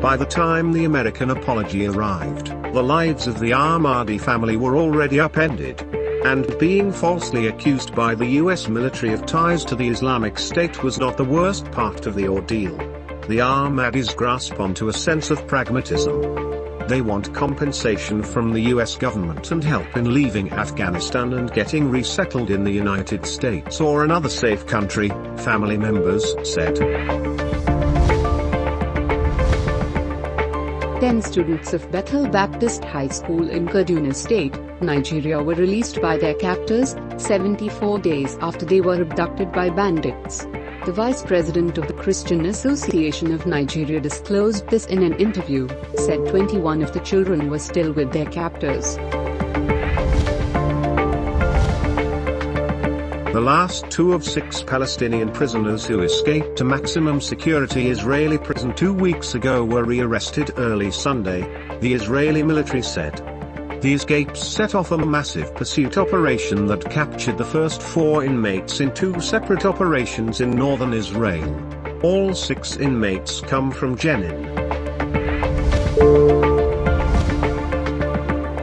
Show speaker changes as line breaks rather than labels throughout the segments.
By the time the American apology arrived, the lives of the Ahmadi family were already upended. And being falsely accused by the US military of ties to the Islamic State was not the worst part of the ordeal. The Ahmadis grasp onto a sense of pragmatism. They want compensation from the US government and help in leaving Afghanistan and getting resettled in the United States or another safe country, family members said.
10 students of Bethel Baptist High School in Kaduna State, Nigeria were released by their captors, 74 days after they were abducted by bandits. The vice president of the Christian Association of Nigeria disclosed this in an interview, said 21 of the children were still with their captors.
The last 2 of 6 Palestinian prisoners who escaped to maximum security Israeli prison 2 weeks ago were rearrested early Sunday, the Israeli military said. The escapes set off a massive pursuit operation that captured the first 4 inmates in 2 separate operations in northern Israel. All 6 inmates come from Jenin.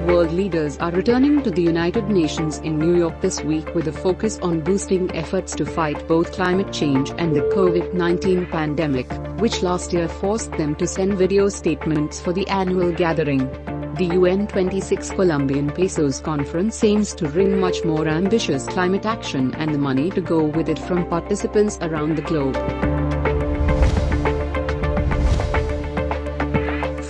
World leaders are returning to the United Nations in New York this week with a focus on boosting efforts to fight both climate change and the COVID-19 pandemic, which last year forced them to send video statements for the annual gathering. The UN 26 Colombian Pesos conference aims to wring much more ambitious climate action and the money to go with it from participants around the globe.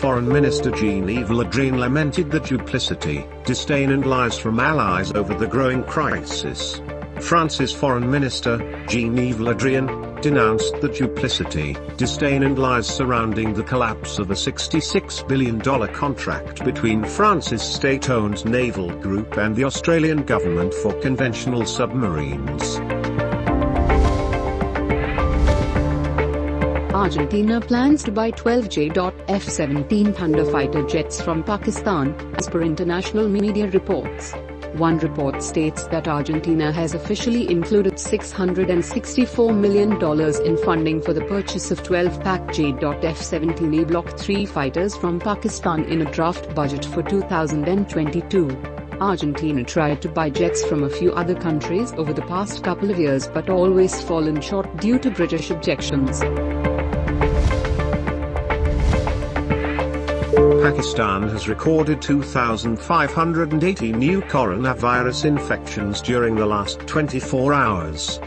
Foreign Minister Jean-Yves Le Drian lamented the duplicity, disdain and lies from allies over the growing crisis. France's Foreign Minister, Jean-Yves Le Drian, denounced the duplicity, disdain and lies surrounding the collapse of a $66 billion contract between France's state-owned naval group and the Australian government for conventional submarines.
Argentina plans to buy 12 J.F-17 Thunder fighter jets from Pakistan, as per international media reports. One report states that Argentina has officially included $664 million in funding for the purchase of 12-pack J.F-17A Block 3 fighters from Pakistan in a draft budget for 2022. Argentina tried to buy jets from a few other countries over the past couple of years but always fallen short due to British objections.
Pakistan has recorded 2,580 new coronavirus infections during the last 24 hours.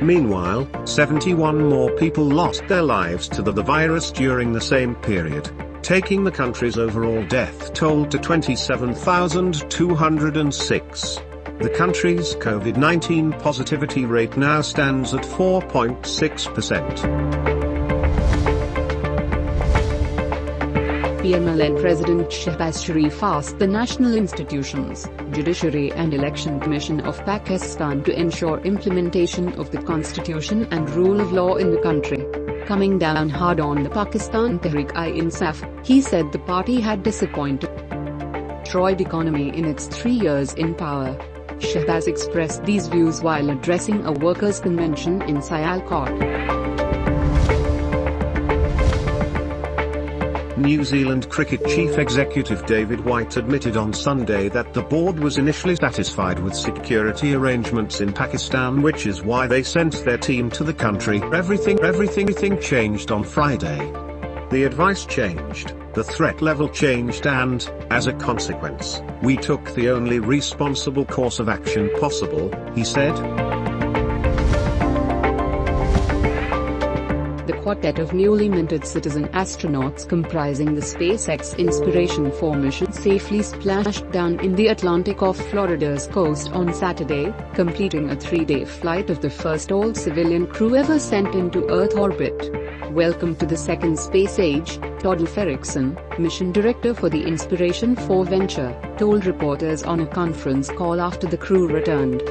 Meanwhile, 71 more people lost their lives to the virus during the same period, taking the country's overall death toll to 27,206. The country's COVID-19 positivity rate now stands at 4.6%.
PMLN President Shahbaz Sharif asked the National Institutions, Judiciary and Election Commission of Pakistan to ensure implementation of the constitution and rule of law in the country. Coming down hard on the Pakistan Tehreek-i-Insaf, he said the party had disappointed the economy in its 3 years in power. Shahbaz expressed these views while addressing a workers' convention in Sialkot.
New Zealand cricket chief executive David White admitted on Sunday that the board was initially satisfied with security arrangements in Pakistan, which is why they sent their team to the country. Everything changed on Friday. The advice changed, the threat level changed and, as a consequence, we took the only responsible course of action possible, he said.
The quartet of newly minted citizen astronauts comprising the SpaceX Inspiration 4 mission safely splashed down in the Atlantic off Florida's coast on Saturday, completing a 3-day flight of the first all-civilian crew ever sent into Earth orbit. Welcome to the second space age, Todd Ferrickson, mission director for the Inspiration 4 venture, told reporters on a conference call after the crew returned.